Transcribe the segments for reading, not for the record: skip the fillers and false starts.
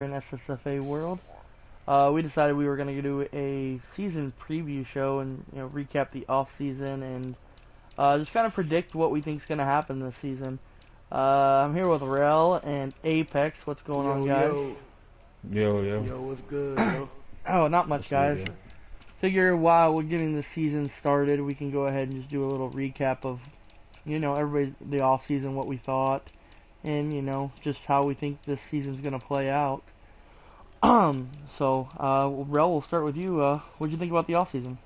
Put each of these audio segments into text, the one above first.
in SSFA world. We decided we were going to do a season preview show and recap the off season and just kind of predict what we think is going to happen this season. I'm here with Rel and Apex. What's going on, guys? Yo, what's good, yo? Oh, not much, guys. Good, Figure while we're getting the season started, we can go ahead and just do a little recap of, everybody the off season, what we thought, and just how we think this season's going to play out. Rel, we'll start with you. What'd you think about the off season?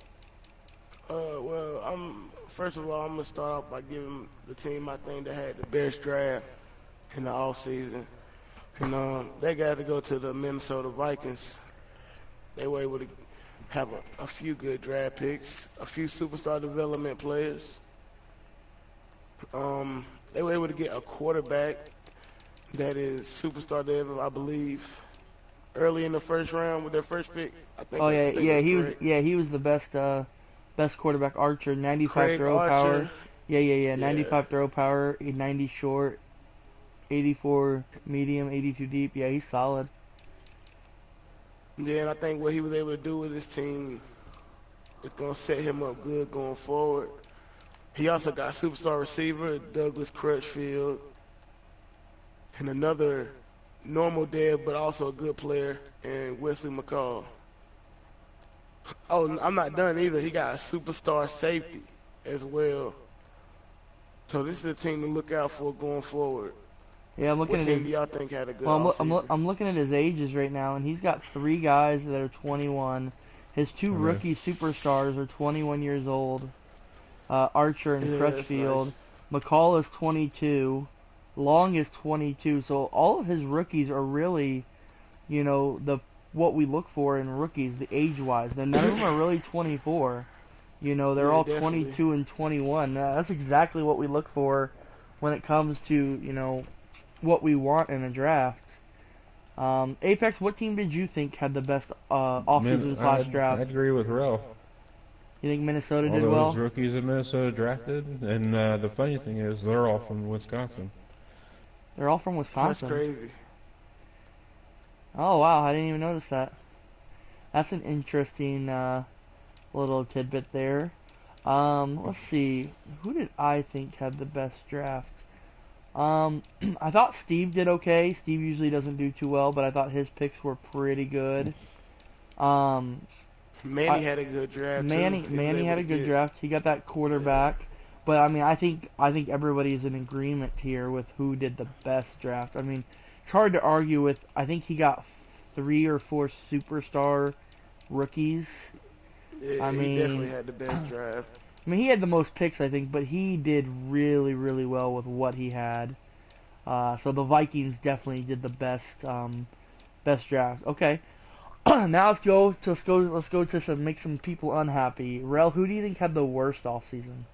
First of all, I'm gonna start off by giving the team I think that had the best draft in the off season, and they got to go to the Minnesota Vikings. They were able to have a few good draft picks, a few superstar development players. They were able to get a quarterback that is superstar level, I believe, early in the first round with their first pick. He was the best quarterback. Archer, 95 Craig throw Archer. power. Yeah. 95 Yeah. throw power, 90 short, 84 medium, 82 deep. Yeah, he's solid. Yeah, and I think what he was able to do with his team is going to set him up good going forward. He also got superstar receiver Douglas Crutchfield and another normal dev but also a good player and Wesley McCall. Oh, I'm not done either. He got a superstar safety as well. So this is a team to look out for going forward. Yeah, I'm looking What at team his. do y'all think had a good Well, offseason? I'm looking at his ages right now, and he's got three guys that are 21. His two rookie superstars are 21 years old. Archer and Yeah, that's Crutchfield. nice. McCall is 22. Long is 22. So all of his rookies are really, the what we look for in rookies, the age-wise. None of them are really 24. They're all Definitely. 22 and 21. That's exactly what we look for when it comes to, what we want in a draft. Apex, what team did you think had the best offseason slash draft? I'd agree with Rel. You think Minnesota All did those well? rookies that Minnesota drafted, and the funny thing is they're all from Wisconsin. They're all from That's Wisconsin. crazy. Oh wow, I didn't even notice that. That's an interesting little tidbit there. Let's see. Who did I think had the best draft? I thought Steve did okay. Steve usually doesn't do too well, but I thought his picks were pretty good. Manny had a good draft too. Manny had a good draft. He got that quarterback. But I mean, I think everybody's in agreement here with who did the best draft. I mean, it's hard to argue with. I think he got 3 or 4 superstar rookies. Yeah, he definitely had the best draft. I mean, he had the most picks, I think, but he did really, really well with what he had. So the Vikings definitely did the best draft. Okay, now let's go to make some people unhappy. Rel, who do you think had the worst off season?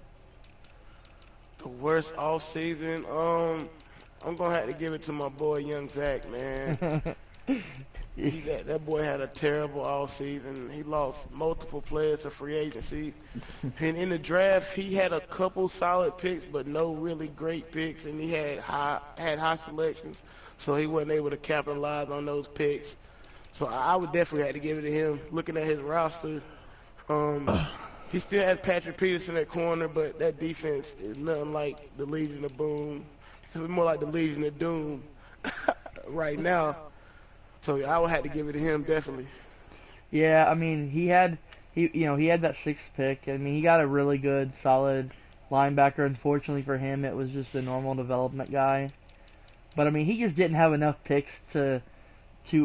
The worst off season. I'm gonna have to give it to my boy Young Zach, man. That boy had a terrible off season. He lost multiple players to free agency, and in the draft he had a couple solid picks, but no really great picks, and he had high selections, so he wasn't able to capitalize on those picks. So I would definitely have to give it to him. Looking at his roster, he still has Patrick Peterson at corner, but that defense is nothing like the Legion of Boom. It's more like the Legion of Doom right now. So I would have to give it to him, definitely. Yeah, I mean, he had that 6th pick. I mean, he got a really good, solid linebacker. Unfortunately for him, it was just a normal development guy. But I mean, he just didn't have enough picks to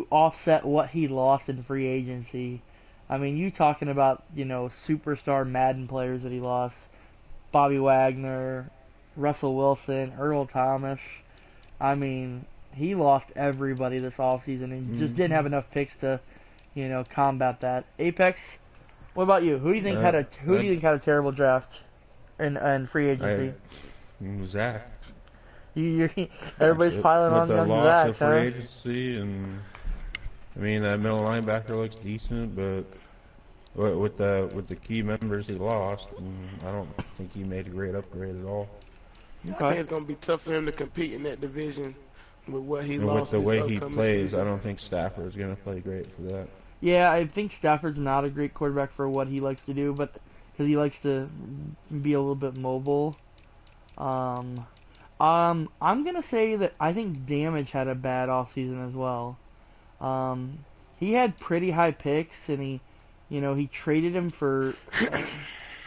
offset what he lost in free agency. I mean, you talking about, superstar Madden players that he lost. Bobby Wagner, Russell Wilson, Earl Thomas. I mean, he lost everybody this offseason and just didn't have enough picks to, combat that. Apex, what about you? Who do you think had a terrible draft in free agency? Zach. Everybody's piling on with the young loss Zach, of free agency, and I mean that middle linebacker looks decent, but with the key members he lost, I don't think he made a great upgrade at all. I think it's gonna be tough for him to compete in that division with what he And with lost the this way he upcoming plays, I season. don't think Stafford's going to play great for that. Yeah, I think Stafford's not a great quarterback for what he likes to do, but because he likes to be a little bit mobile. I'm gonna say that I think Damage had a bad offseason as well. He had pretty high picks, and he traded him for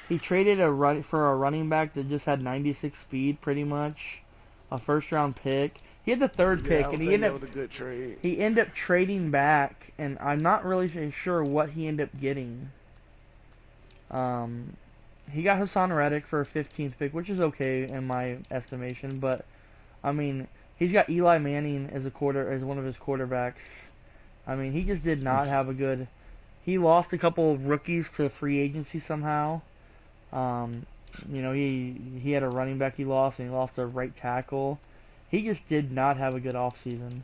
he traded a running back that just had 96 speed, pretty much, a first round pick. He had the third Yeah, I pick, don't and think that was a good trade. he ended up trading back, and I'm not really sure what he ended up getting. Um, he got Hassan Reddick for a 15th pick, which is okay in my estimation, but I mean, he's got Eli Manning as one of his quarterbacks. I mean, he just did not have a good. He lost a couple of rookies to free agency somehow. Um, he had a running back he lost, and he lost a right tackle. He just did not have a good offseason.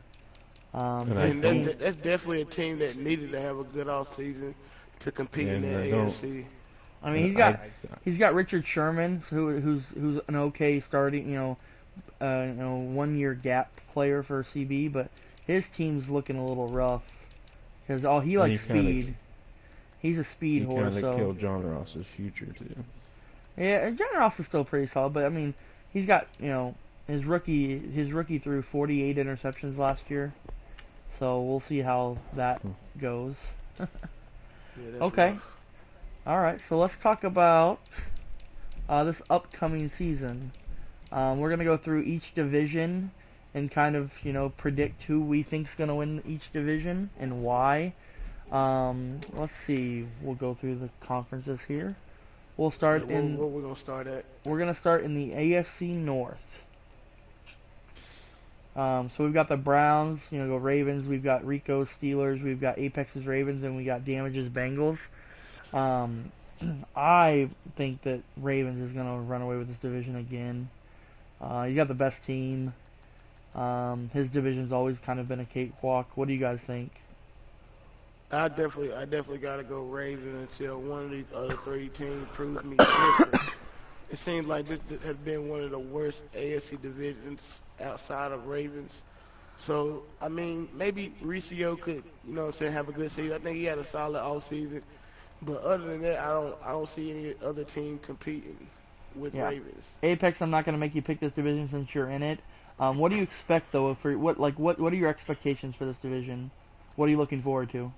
And I His And don't, team, that's definitely a team that needed to have a good offseason to compete in and that I don't, AFC. I mean, and I, he's got Richard Sherman, who's an okay starting, 1 year gap player for CB, but his team's looking a little rough because he and likes speed. He's a speed he horse, kind of so killed John Ross's future too. yeah. And John Ross is still pretty solid, but I mean, he's got his rookie threw 48 interceptions last year, so we'll see how that goes. Yeah, that's Okay, rough. all right. So let's talk about this upcoming season. We're gonna go through each division and kind of predict who we think's gonna win each division and why. Let's see. We'll go through the conferences here. We'll Yeah, start where, in. where we gonna start at? We're gonna start in the AFC North. So we've got the Browns, go Ravens. We've got Rico's Steelers. We've got Apex's Ravens, and we got Damage's Bengals. Um, I think that Ravens is gonna run away with this division again. He's got the best team. His division's always kind of been a cakewalk. What do you guys think? I definitely gotta go Ravens until one of these other three teams proves me different. It seems like this has been one of the worst AFC divisions outside of Ravens. So, I mean, maybe Riccio could, have a good season. I think he had a solid all season. But other than that, I don't see any other team competing with Yeah, Ravens. Apex. I'm not gonna make you pick this division since you're in it. What do you expect though? For what are your expectations for this division? What are you looking forward to?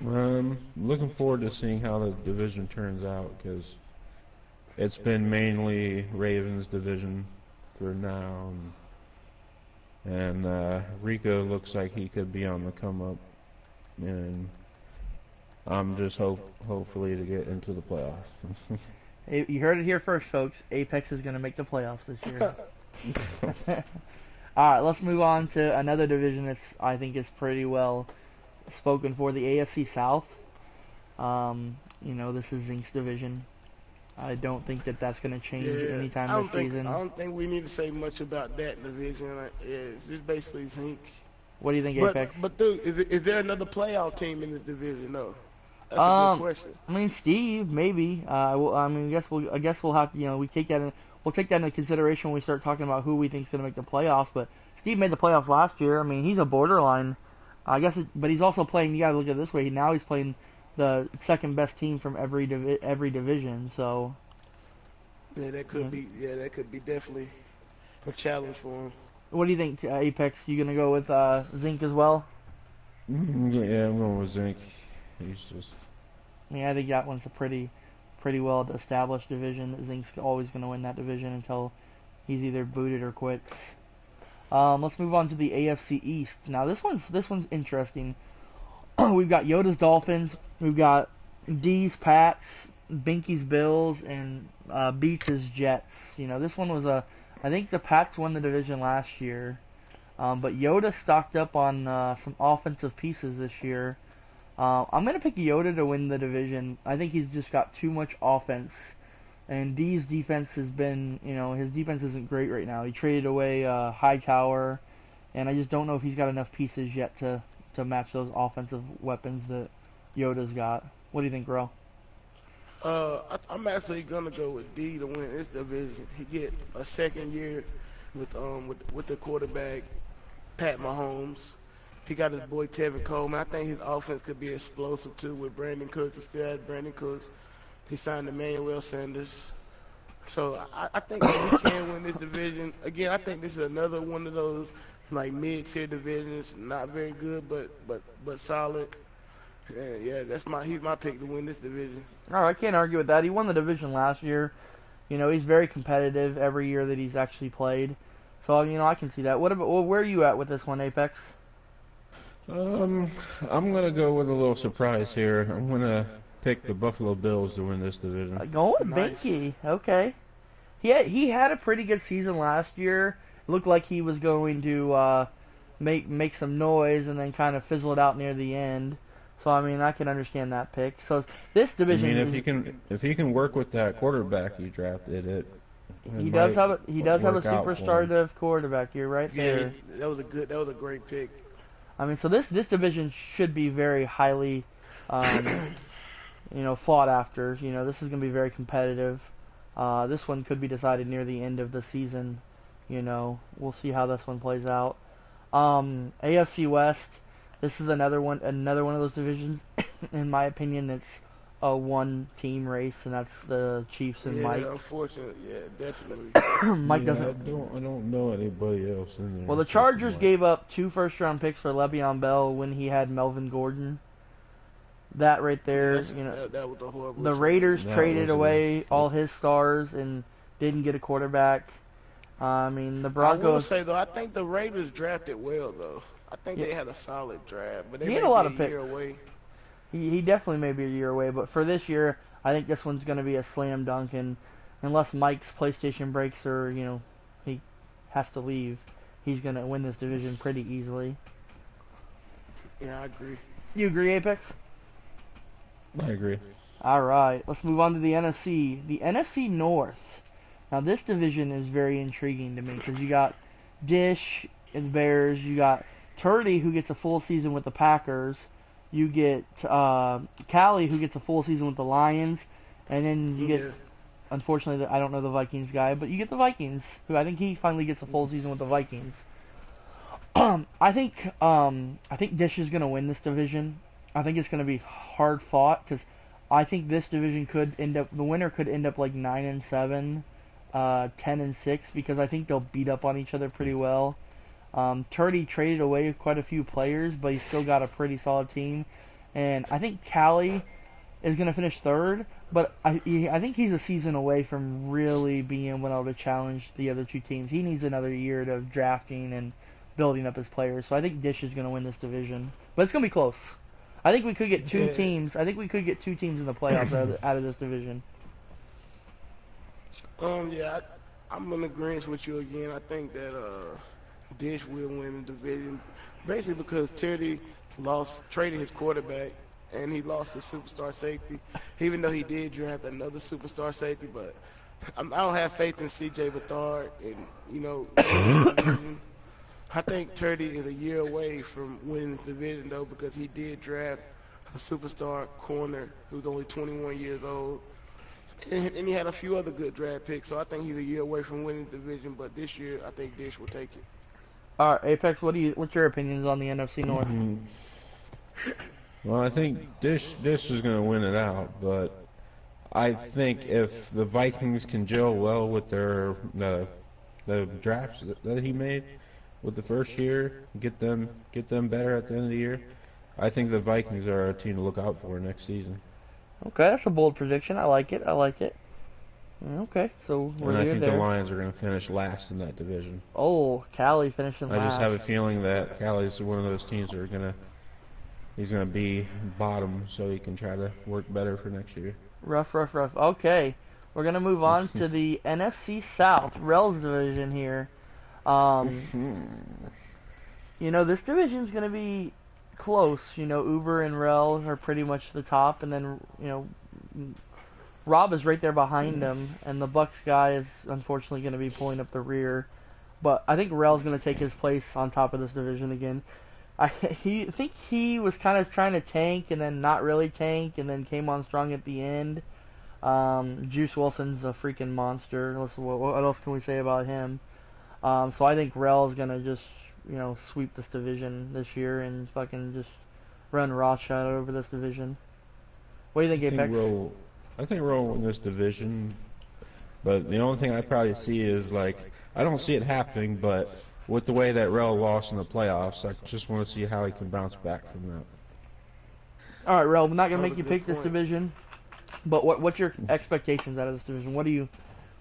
Looking forward to seeing how the division turns out because it's been mainly Ravens division for now, and Rico looks like he could be on the come up, and I'm just hopefully to get into the playoffs. You heard it here first, folks. Apex is gonna make the playoffs this year. All right, let's move on to another division that's I think is pretty well spoken for, the AFC South. This is Zink's division. I don't think that that's going to change Yeah, anytime I this don't think season. I don't think we need to say much about that division. It's just basically Zink. What do you think, But Apex? but dude, is there another playoff team in this division? No, that's a good Um, question. I mean, Steve, maybe. I guess we'll have to, we'll take that into consideration when we start talking about who we think's going to make the playoffs. But Steve made the playoffs last year. I mean, he's a borderline. But he's also playing. You got to look at it this way. Now he's playing the second best team from every division. So. Yeah, that Yeah. could be. Yeah, that could be definitely a challenge for him. What do you think, Apex? You gonna go with Zink as well? Yeah, I'm going with Zink. He's just I mean, I think that one's a pretty well established division. Zink's always gonna win that division until he's either booted or quits. Let's move on to the AFC East. Now this one's interesting. We've got Yoda's Dolphins. We've got D's Pats, Binky's Bills, and Beach's Jets. This one was I think the Pats won the division last year, but Yoda stocked up on some offensive pieces this year. I'm gonna pick Yoda to win the division. I think he's just got too much offense, and D's defense has been, his defense isn't great right now. He traded away Hightower, and I just don't know if he's got enough pieces yet to match those offensive weapons that Yoda's got. What do you think, Ro? I'm actually gonna go with D to win this division. He get a second year with the quarterback. Pat Mahomes. He got his boy Tevin Coleman. I think his offense could be explosive too with Brandon Cooks. He still has Brandon Cooks. He signed Emmanuel Sanders. So I think that he can win this division. Again, I think this is another one of those like mid-tier divisions, not very good, but solid. Yeah, he's my pick to win this division. Oh, I can't argue with that. He won the division last year. He's very competitive every year that he's actually played. So, I can see that. What about, well, where are you at with this one, Apex? I'm gonna go with a little surprise here. I'm gonna pick the Buffalo Bills to win this division. Going Nice. Binky. Okay. He had a pretty good season last year. Looked like he was going to make some noise and then kind of fizzle it out near the end. So I can understand that pick. So this I division, mean, if he can work with that quarterback he drafted, he does have a work out for him. superstar quarterback. You're right there. Yeah, that was a great pick. So this division should be very highly, fought after. This is going to be very competitive. This one could be decided near the end of the season. We'll see how this one plays out. AFC West. This is another one of those divisions. In my opinion, it's a one-team race, and that's the Chiefs and Mike. Yeah, unfortunately, yeah, definitely. Mike Yeah, doesn't. I don't know anybody else in there. Well, the Chargers gave up 2 first-round picks for Le'Veon Bell when he had Melvin Gordon. That right there, that was a horrible. the trade. Raiders That traded was away all his stars and didn't get a quarterback. The I will Broncos. say though, I think the Raiders drafted well though. I think Yeah. they had a solid draft, but they He may had a lot be of a year picks. away. He definitely may be a year away, but for this year, I think this one's going to be a slam dunk. And unless Mike's PlayStation breaks or he has to leave, he's going to win this division pretty easily. Yeah, I agree. You agree, Apex? I agree. All right, let's move on to the NFC. The NFC North. Now, this division is very intriguing to me because you got Dish and Bears. You got Turdy, who gets a full season with the Packers. You get Callie, who gets a full season with the Lions. And then you get, Yeah. unfortunately, I don't know the Vikings guy, but you get the Vikings, who I think he finally gets a full season with the Vikings. I think Dish is going to win this division. I think it's going to be hard fought because I think this division the winner could end up like 9-7, 10-6, because I think they'll beat up on each other pretty well. Turdy traded away quite a few players, but he's still got a pretty solid team. And I think Callie is going to finish third, but I think he's a season away from really being able to challenge the other two teams. He needs another year of drafting and building up his players. So I think Dish is going to win this division, but it's going to be close. I think we could get two Yeah. teams. I think we could get 2 teams in the playoffs out of this division. Yeah, I'm in agreement with you again. I think that Dish will win the division, basically because Teddy traded his quarterback, and he lost his superstar safety. Even though he did draft another superstar safety, but I don't have faith in C.J. Beathard, and winning the division. I think Turdy is a year away from winning this division, though, because he did draft a superstar corner who's only 21 years old. And he had a few other good draft picks, so I think he's a year away from winning the division. But this year, I think Dish will take it. All right, Apex, what's your opinions on the NFC North? Well, I think Dish is going to win it out, but I think if the Vikings can gel well with their the drafts that he made with the first year, get them better at the end of the year, I think the Vikings are a team to look out for next season. Okay, that's a bold prediction. I like it. Okay, so we're And I there. think the Lions are going to finish last in that division. Oh, Callie finishing I last. just have a feeling that Callie's one of those teams that he's going to be bottom, so he can try to work better for next year. Rough. Okay, we're gonna move on to the NFC South, Rel's division here. This division's gonna be close. Uber and Rel are pretty much the top, and then Rob is right there behind them, and the Bucks guy is unfortunately gonna be pulling up the rear. But I think Rel's gonna take his place on top of this division again. I think he was kind of trying to tank and then not really tank and then came on strong at the end. Juice Wilson's a freaking monster. What else can we say about him? So I think Rel's gonna just sweep this division this year and fucking just run Rothschild over this division. What do you I think, think Apex? we'll, I think we'll win this division, but the only thing I probably see is like I don't see it happening, but with the way that Rel lost in the playoffs, I just want to see how he can bounce back from that. All right, Rel, I'm not gonna Another make you good pick this point. division, but what's your expectations out of this division? What do you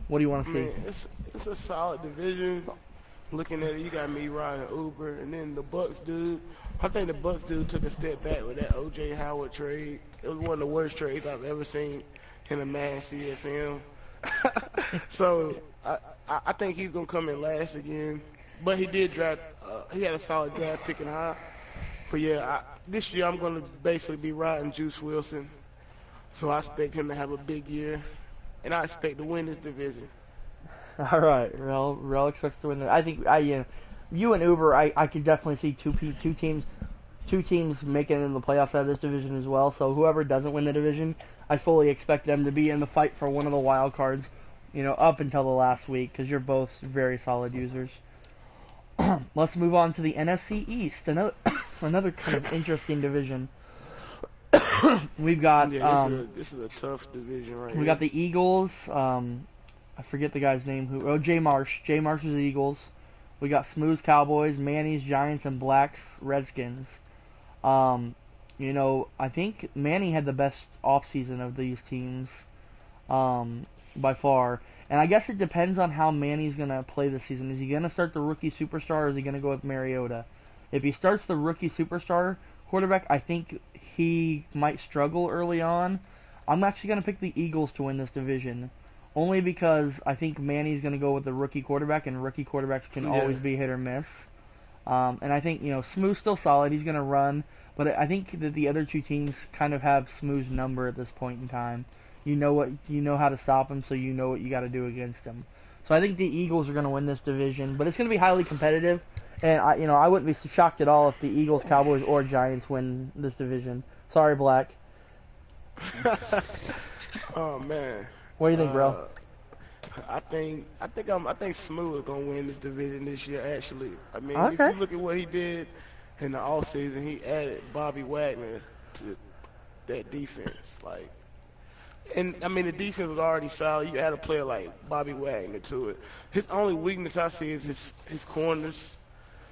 want I to see? mean, it's a solid division. Looking at it, you got me riding Uber, and then the Bucks dude. I think the Bucks dude took a step back with that O.J. Howard trade. It was one of the worst trades I've ever seen in a Mad CSM. So I think he's gonna come in last again. But he did draft. He had a solid draft picking high. But yeah, this year I'm gonna basically be riding Juice Wilson. So I expect him to have a big year, and I expect to win this division. All right, Rel expects to win. I think you and Uber, I could definitely see two teams making it in the playoffs out of this division as well. So whoever doesn't win the division, I fully expect them to be in the fight for one of the wild cards, up until the last week, because you're both very solid users. Let's move on to the NFC East, another kind of interesting division. We've got Yeah, this is a tough division right we here. got the Eagles. I forget the guy's name. Jay Marsh. Jay Marsh's Eagles. We got Smooth's Cowboys, Manny's Giants, and Black's Redskins. I think Manny had the best offseason of these teams, by far. And I guess it depends on how Manny's gonna play this season. Is he gonna start the rookie superstar, or is he gonna go with Mariota? If he starts the rookie superstar quarterback, I think he might struggle early on. I'm actually gonna pick the Eagles to win this division, only because I think Manny's gonna go with the rookie quarterback, and rookie quarterbacks can Yeah. always be hit or miss. And I think Smooth's still solid. He's gonna run, but I think that the other two teams kind of have Smooth's number at this point in time. You know how to stop him, so you know what you got to do against him. So I think the Eagles are going to win this division, but it's going to be highly competitive. And I wouldn't be shocked at all if the Eagles, Cowboys, or Giants win this division. Sorry, Black. Oh man. What do you think, bro? I think Smooth is gonna win this division this year. Actually, I mean, if Okay. you look at what he did in the off season, he added Bobby Wagner to that defense. Like, and I mean, the defense was already solid. You add a player like Bobby Wagner to it. His only weakness I see is his corners.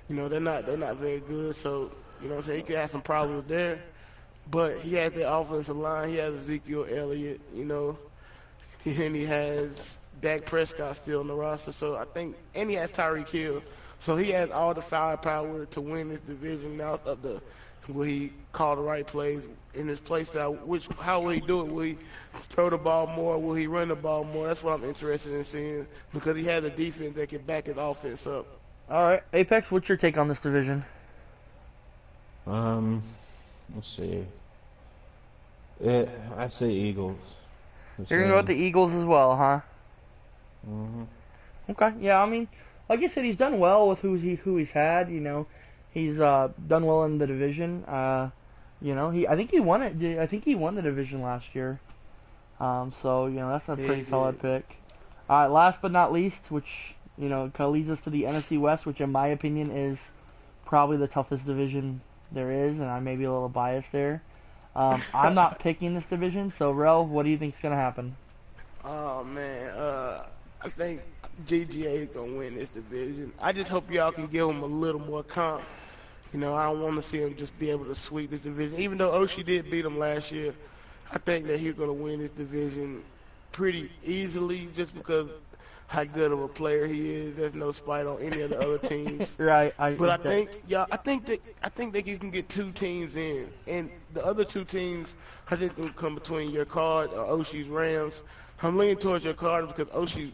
They're not very good. So what I'm saying, he could have some problems there. But he has the offensive line. He has Ezekiel Elliott. And he has Dak Prescott still on the roster. So I think, and he has Tyreek Hill. So he has all the firepower to win this division. Now it's up to will he call the right plays in his play style. How will he do it? Will he throw the ball more? Will he run the ball more? That's what I'm interested in seeing, because he has a defense that can back his offense up. All right, Apex, what's your take on this division? Let's see. I say Eagles. You're gonna go with the Eagles as well, huh? Mm-hmm. Okay, yeah. I mean, like I said, he's done well with who he's had. He's done well in the division. I think he won it. I think he won the division last year. So that's a Yeah, pretty he solid did. pick. Last but not least, which kind of leads us to the NFC West, which in my opinion is probably the toughest division there is, and I may be a little biased there. I'm not picking this division, so Rel, what do you think is gonna happen? Oh man, I think GGA is gonna win this division. I just hope y'all can give him a little more comp. I don't want to see him just be able to sweep this division. Even though Oshie did beat him last year, I think that he's gonna win this division pretty easily, just because how good of a player he is. There's no spite on any of the other teams. Right, But I think that you can get two teams in, and the other two teams I think will come between your card or Oshie's Rams. I'm leaning towards your card because Oshie,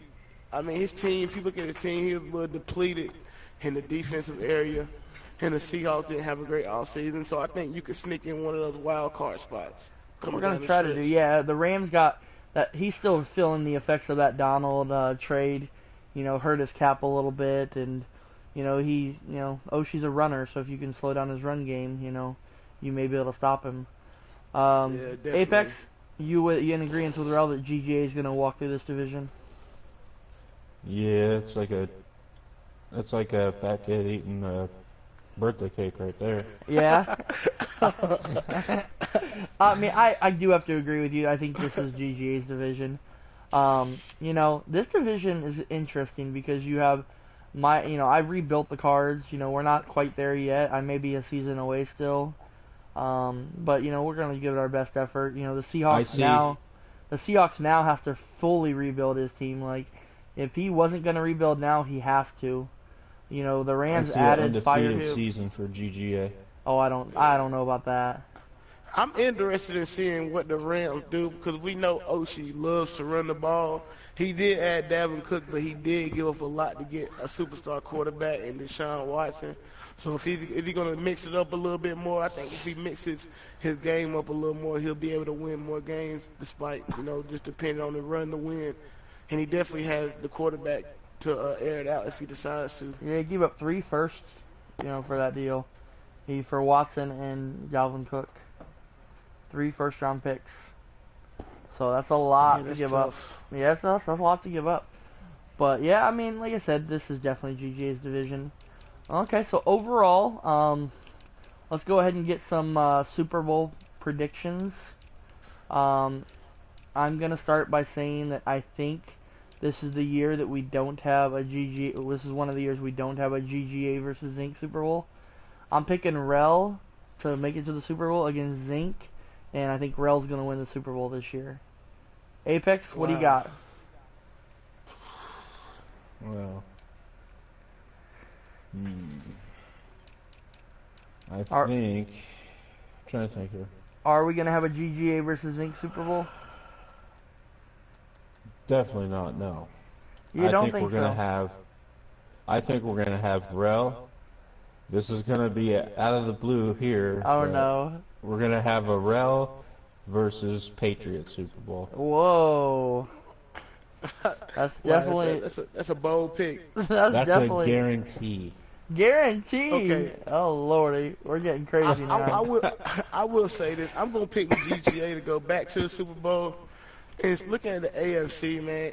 I mean, his team. If you look at his team, he was a little depleted in the defensive area, and the Seahawks didn't have a great offseason. So I think you could sneak in one of those wild card spots We're coming gonna down the try to do. stretch. Yeah, the Rams got that. He's still feeling the effects of that Donald trade. Hurt his cap a little bit, and Oshie's a runner, so if you can slow down his run game, you may be able to stop him. Yeah, definitely. Apex, you in agreement with Rel that GGA is gonna walk through this division? Yeah, it's like a fat kid eating birthday cake right there. Yeah. I mean, I do have to agree with you. I think this is GGA's division. This division is interesting because you have I rebuilt the cards. We're not quite there yet. I may be a season away still. But we're gonna give it our best effort. The Seahawks now has to fully rebuild his team. Like, if he wasn't gonna rebuild now, he has to. The I Rams see an added fire. undefeated season for GGA. Oh, I don't know about that. I'm interested in seeing what the Rams do because we know Oshie loves to run the ball. He did add Dalvin Cook, but he did give up a lot to get a superstar quarterback in Deshaun Watson. So if he's going to mix it up a little bit more, I think if he mixes his game up a little more, he'll be able to win more games despite, just depending on the run to win. And he definitely has the quarterback to air it out if he decides to. Yeah, he gave up 3 firsts, for that deal. For Watson and Dalvin Cook. 3 first-round picks. So that's a lot to give tough. up. Yeah, that's a lot to give up. But yeah, I mean, like I said, this is definitely GGA's division. Okay, so overall, let's go ahead and get some Super Bowl predictions. I'm gonna start by saying that I think this is the year that we don't have a GGA. This is one of the years we don't have a GGA versus Zinc Super Bowl. I'm picking Rel to make it to the Super Bowl against Zinc, and I think Rel's gonna win the Super Bowl this year. Apex, what do you got? Well, I think. I'm trying to think here. Are we gonna have a GGA versus Zinc Super Bowl? Definitely not. No. You don't think we're gonna so? have. I think we're gonna have Rel. This is gonna be out of the blue here. Oh no. We're gonna have a Rel versus Patriots Super Bowl. Whoa. That's definitely. That's a bold pick. That's definitely a guarantee. guaranteed. Okay. Oh lordy, we're getting crazy now. I will say this. I'm gonna pick the GGA to go back to the Super Bowl. And it's looking at the AFC, man.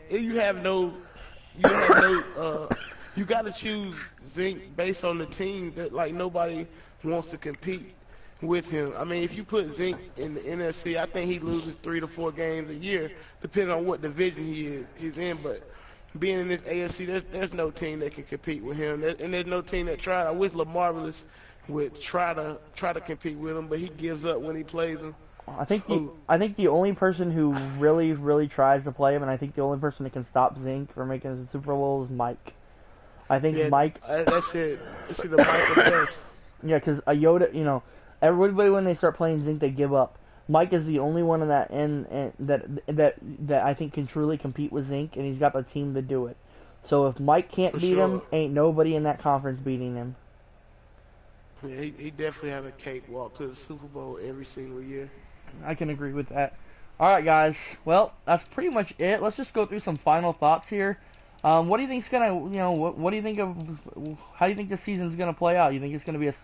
You got to choose Zinc based on the team that like nobody wants to compete with him. I mean, if you put Zinc in the NFC, I think he loses 3 to 4 games a year, depending on what division he's in. But being in this AFC, there's no team that can compete with him, and there's no team that tried. I wish LaMarvelous would try to compete with him, but he gives up when he plays him. I think the only person who really tries to play him, and I think the only person that can stop Zinc from making it to the Super Bowl is Mike. I think Mike. That's it. It's either Mike or best. Yeah, because Yoda, everybody when they start playing Zinc, they give up. Mike is the only one in that end that I think can truly compete with Zinc, and he's got the team to do it. So if Mike can't beat him, ain't nobody in that conference beating him. Yeah, he definitely has a cakewalk to the Super Bowl every single year. I can agree with that. All right, guys. Well, that's pretty much it. Let's just go through some final thoughts here. What do you think's gonna, what do you think of? How do you think the season's gonna play out? You think it's gonna be a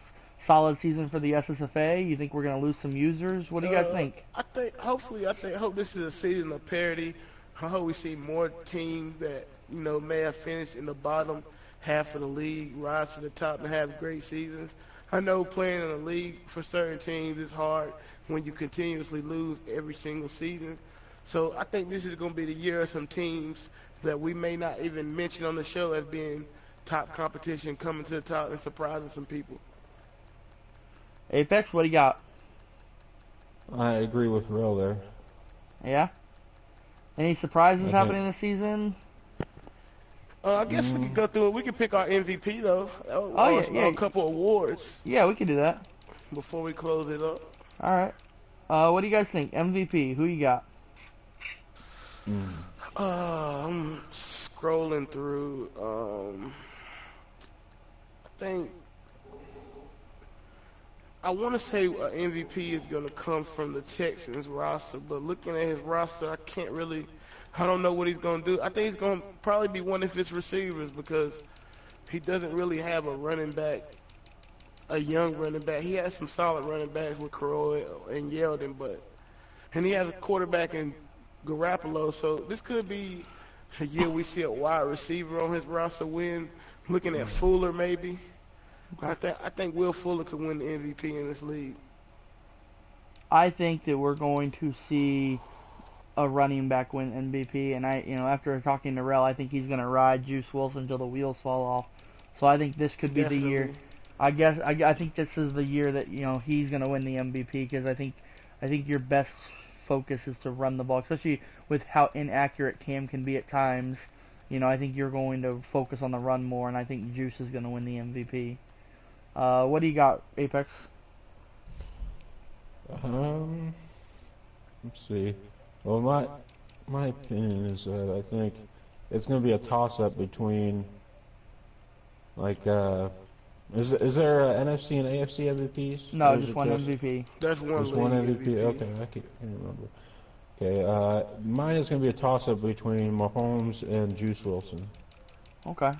solid season for the SSFA? You think we're gonna lose some users? What do you guys think? I hope this is a season of parity. I hope we see more teams that may have finished in the bottom half of the league rise to the top and have great seasons. I know playing in a league for certain teams is hard when you continuously lose every single season. So I think this is going to be the year of some teams that we may not even mention on the show as being top competition coming to the top and surprising some people. Apex, what do you got? I agree with Rel there. Yeah? Any surprises happening this season? I guess we could go through it. We could pick our MVP, though. Yeah. A couple awards. Yeah, we could do that. Before we close it up. All right. What do you guys think? MVP, who you got? I'm scrolling through. I want to say MVP is going to come from the Texans roster, but looking at his roster, I don't know what he's going to do. I think he's going to probably be one of his receivers because he doesn't really have a running back, a young running back. He has some solid running backs with Croy and Yeldon, and he has a quarterback in Garoppolo, so this could be a year we see a wide receiver on his roster win. Looking at Fuller maybe. I think Will Fuller could win the MVP in this league. I think that we're going to see a running back win MVP, and after talking to Rel, I think he's going to ride Juice Wilson till the wheels fall off. So I think this could be the year. Definitely. I think this is the year that he's going to win the MVP because I think your best focus is to run the ball, especially with how inaccurate Cam can be at times. I think you're going to focus on the run more, and I think Juice is going to win the MVP. What do you got, Apex? Let's see. Well, my opinion is that I think it's going to be a toss-up between like is there a NFC and AFC MVPs? No, Or is just it one MVP. That's one Just one league MVP. Okay, I can't remember. Okay, mine is going to be a toss-up between Mahomes and Juice Wilson. Okay,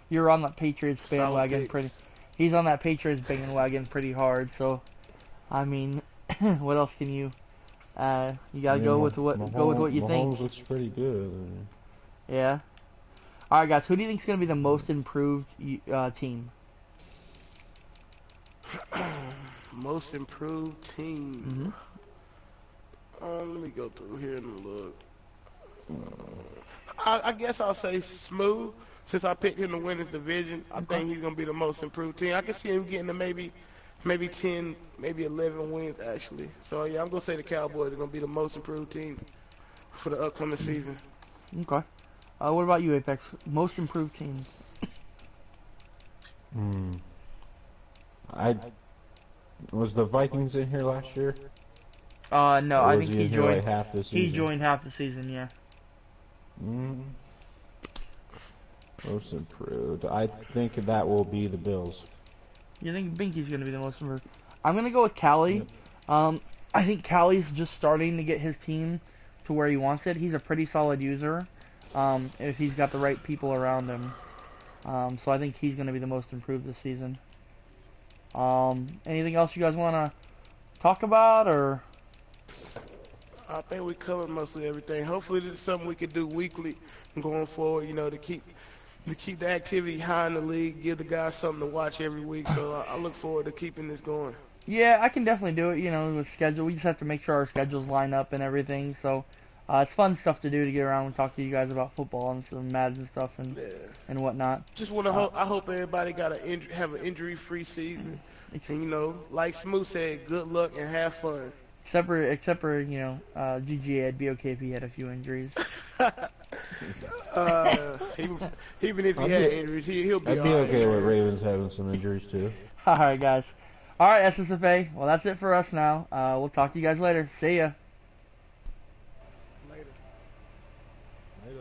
you're on that Patriots Solid bandwagon picks. pretty. He's on that Patriots bandwagon pretty hard. So, I mean, what else can you? You gotta go with what you think. Mahomes looks pretty good. Yeah. All right, guys. Who do you think is gonna be the most improved team? Most improved team. Let me go through here and look. I guess I'll say Smooth. Since I picked him to win his division, I think he's gonna be the most improved team. I can see him getting to maybe 10, maybe 11 wins actually. So yeah, I'm gonna say the Cowboys are gonna be the most improved team for the upcoming season. Okay. What about you, Apex? Most improved team? I was the Vikings in here last year. No, Or I was think he he in here joined. like half the He season? joined half the season. Yeah. Most improved. I think that will be the Bills. You think Binky's gonna be the most improved? I'm gonna go with Callie. Yep. I think Callie's just starting to get his team to where he wants it. He's a pretty solid user. If he's got the right people around him. So I think he's gonna be the most improved this season. Anything else you guys wanna talk about or? I think we covered mostly everything. Hopefully this is something we could do weekly going forward, to keep the activity high in the league, give the guys something to watch every week. So I look forward to keeping this going. Yeah, I can definitely do it, with schedule. We just have to make sure our schedules line up and everything. So it's fun stuff to do to get around and talk to you guys about football and some Madden stuff and whatnot. Just want to I hope everybody have an injury-free season. And like Smooth said, good luck and have fun. Except for GGA, I'd be okay if he had a few injuries. Even if he had injuries, he'll be I'd be alright. okay with Ravens having some injuries too. Alright, guys. Alright, SSFA. Well, that's it for us now. We'll talk to you guys later. See ya. Later. Later.